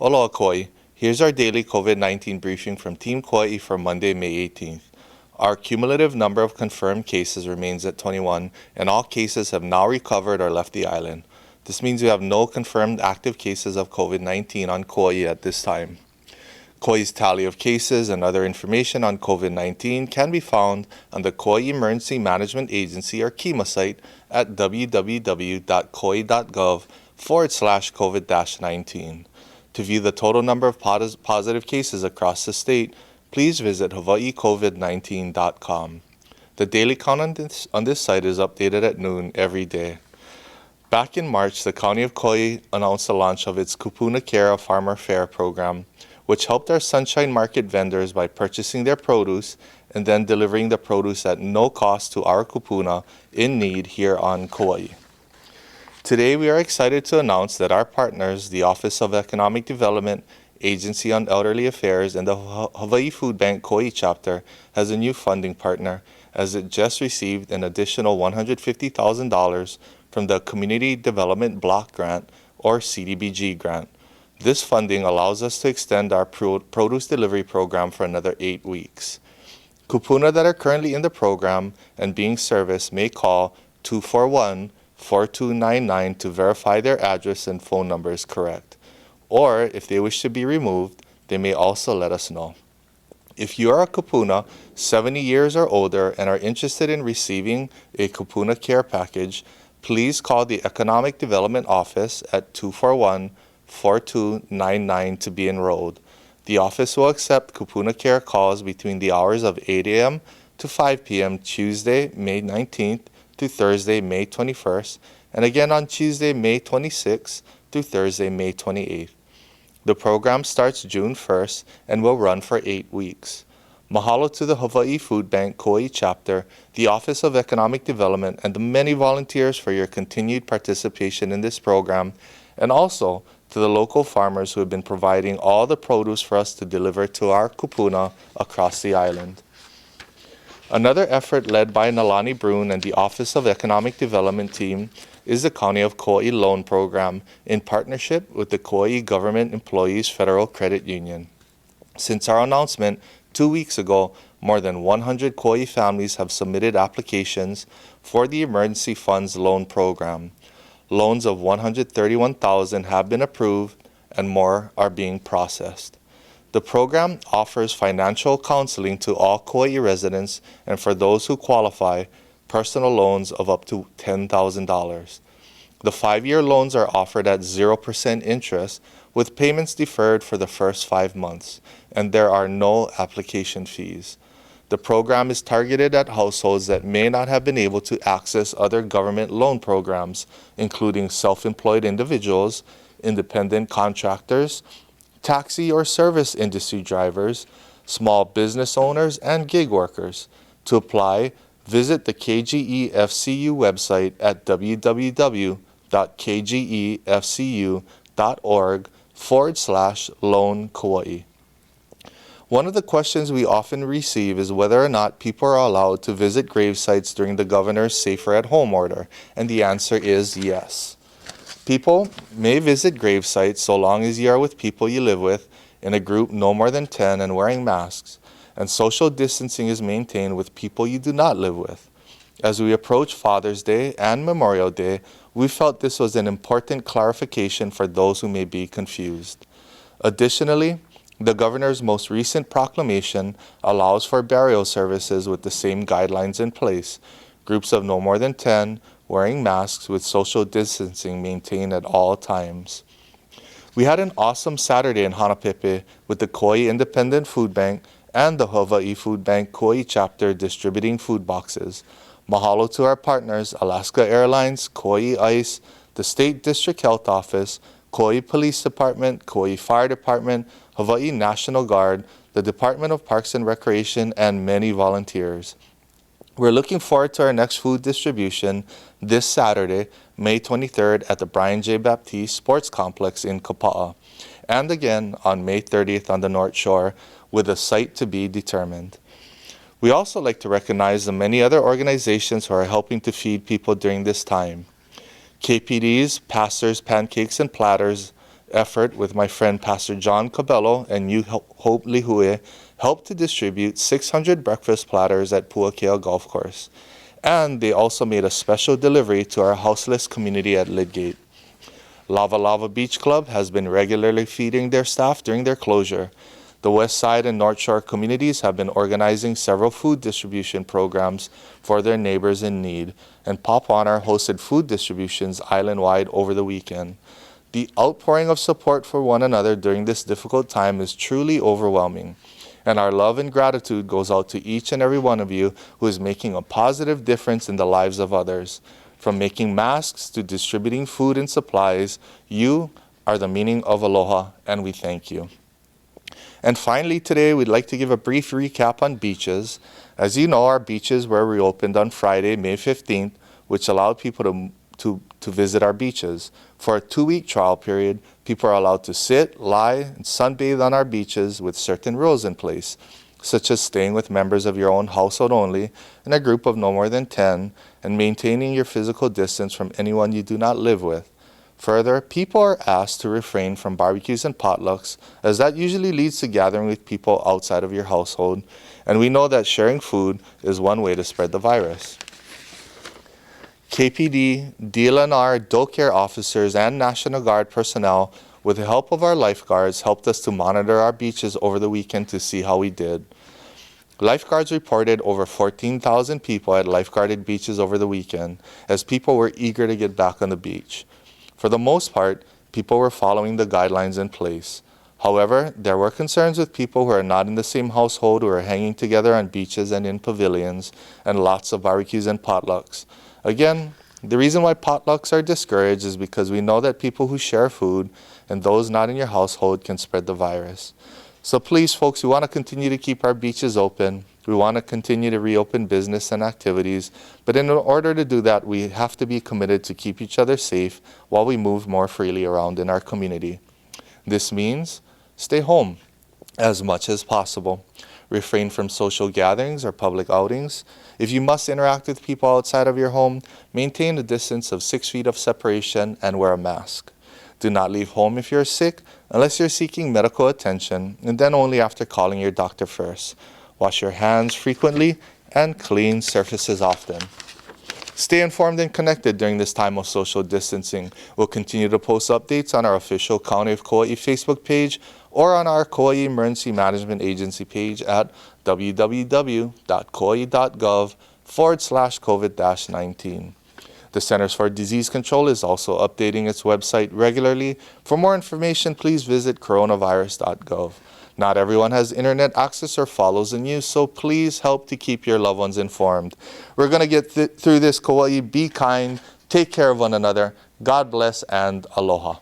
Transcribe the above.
Aloha Kauai. Here's our daily COVID-19 briefing from Team Kauai for Monday, May 18th. Our cumulative number of confirmed cases remains at 21, and all cases have now recovered or left the island. This means we have no confirmed active cases of COVID-19 on Kauai at this time. Kauai's tally of cases and other information on COVID-19 can be found on the Kauai Emergency Management Agency or KEMA site at www.kauai.gov/COVID-19. To view the total number of positive cases across the state, please visit hawaiicovid19.com. The daily count on this site is updated at noon every day. Back in March, the County of Kauai announced the launch of its Kupuna Care Farmer Fair program, which helped our Sunshine Market vendors by purchasing their produce and then delivering the produce at no cost to our kupuna in need here on Kauai. Today, we are excited to announce that our partners, the Office of Economic Development, Agency on Elderly Affairs, and the Hawaii Food Bank Kauai chapter has a new funding partner, as it just received an additional $150,000 from the Community Development Block Grant, or CDBG grant. This funding allows us to extend our produce delivery program for another 8 weeks. Kupuna that are currently in the program and being serviced may call 241-4299 to verify their address and phone number is correct. Or if they wish to be removed, they may also let us know. If you are a kupuna 70 years or older and are interested in receiving a Kupuna Care package, please call the Economic Development Office at 241-4299 to be enrolled. The office will accept Kupuna Care calls between the hours of 8 a.m. to 5 p.m. Tuesday, May 19th to Thursday, May 21st, and again on Tuesday, May 26th through Thursday, May 28th. The program starts June 1st and will run for 8 weeks. Mahalo to the Hawaii Food Bank Kauai chapter, the Office of Economic Development, and the many volunteers for your continued participation in this program, and also to the local farmers who have been providing all the produce for us to deliver to our kupuna across the island. Another effort led by Nalani Brune and the Office of Economic Development team is the County of Kauai Loan Program in partnership with the Kauai Government Employees Federal Credit Union. Since our announcement 2 weeks ago, more than 100 Kauai families have submitted applications for the Emergency Funds Loan Program. Loans of $131,000 have been approved and more are being processed. The program offers financial counseling to all Kauai residents, and for those who qualify, personal loans of up to $10,000. The 5-year loans are offered at 0% interest, with payments deferred for the first 5 months, and there are no application fees. The program is targeted at households that may not have been able to access other government loan programs, including self-employed individuals, independent contractors, taxi or service industry drivers, small business owners, and gig workers. To apply, visit the KGEFCU website at www.kgefcu.org/loan Kauai. One of the questions we often receive is whether or not people are allowed to visit grave sites during the governor's Safer at Home order, and the answer is yes. People may visit grave sites so long as you are with people you live with in a group no more than 10 and wearing masks, and social distancing is maintained with people you do not live with. As we approach Father's Day and Memorial Day, we felt this was an important clarification for those who may be confused. Additionally, the governor's most recent proclamation allows for burial services with the same guidelines in place, groups of no more than 10, wearing masks with social distancing maintained at all times. We had an awesome Saturday in Hanapepe with the Kauai Independent Food Bank and the Hawaii Food Bank Kauai chapter distributing food boxes. Mahalo to our partners, Alaska Airlines, Kauai Ice, the State District Health Office, Kauai Police Department, Kauai Fire Department, Hawaii National Guard, the Department of Parks and Recreation, and many volunteers. We're looking forward to our next food distribution this Saturday, May 23rd at the Brian J. Baptiste Sports Complex in Kapa'a, and again on May 30th on the North Shore, with a site to be determined. We also like to recognize the many other organizations who are helping to feed people during this time. KPD's Pastors, Pancakes, and Platters effort with my friend Pastor John Cabello and New Hope Lihue helped to distribute 600 breakfast platters at Puakea Golf Course. And they also made a special delivery to our houseless community at Lidgate. Lava Lava Beach Club has been regularly feeding their staff during their closure. The West Side and North Shore communities have been organizing several food distribution programs for their neighbors in need, and Pop Honor hosted food distributions island-wide over the weekend. The outpouring of support for one another during this difficult time is truly overwhelming, and our love and gratitude goes out to each and every one of you who is making a positive difference in the lives of others. From making masks to distributing food and supplies, you are the meaning of aloha, and we thank you. And finally, today, we'd like to give a brief recap on beaches. As you know, our beaches were reopened on Friday, May 15th, which allowed people to visit our beaches. For a 2-week trial period, people are allowed to sit, lie, and sunbathe on our beaches with certain rules in place, such as staying with members of your own household only in a group of no more than 10, and maintaining your physical distance from anyone you do not live with. Further, people are asked to refrain from barbecues and potlucks, as that usually leads to gathering with people outside of your household, and we know that sharing food is one way to spread the virus. KPD, DLNR, DoCare officers, and National Guard personnel, with the help of our lifeguards, helped us to monitor our beaches over the weekend to see how we did. Lifeguards reported over 14,000 people at lifeguarded beaches over the weekend, as people were eager to get back on the beach. For the most part, people were following the guidelines in place. However, there were concerns with people who are not in the same household who are hanging together on beaches and in pavilions, and lots of barbecues and potlucks. Again, the reason why potlucks are discouraged is because we know that people who share food and those not in your household can spread the virus. So please, folks, we want to continue to keep our beaches open. We want to continue to reopen business and activities. But in order to do that, we have to be committed to keep each other safe while we move more freely around in our community. This means stay home as much as possible. Refrain from social gatherings or public outings. If you must interact with people outside of your home, maintain a distance of 6 feet of separation and wear a mask. Do not leave home if you're sick unless you're seeking medical attention, and then only after calling your doctor first. Wash your hands frequently and clean surfaces often. Stay informed and connected during this time of social distancing. We'll continue to post updates on our official County of Kauai Facebook page or on our Kauai Emergency Management Agency page at www.kauai.gov/COVID-19. The Centers for Disease Control is also updating its website regularly. For more information, please visit coronavirus.gov. Not everyone has internet access or follows the news, so please help to keep your loved ones informed. We're going to get through this, Kauai. Be kind, take care of one another. God bless, and aloha.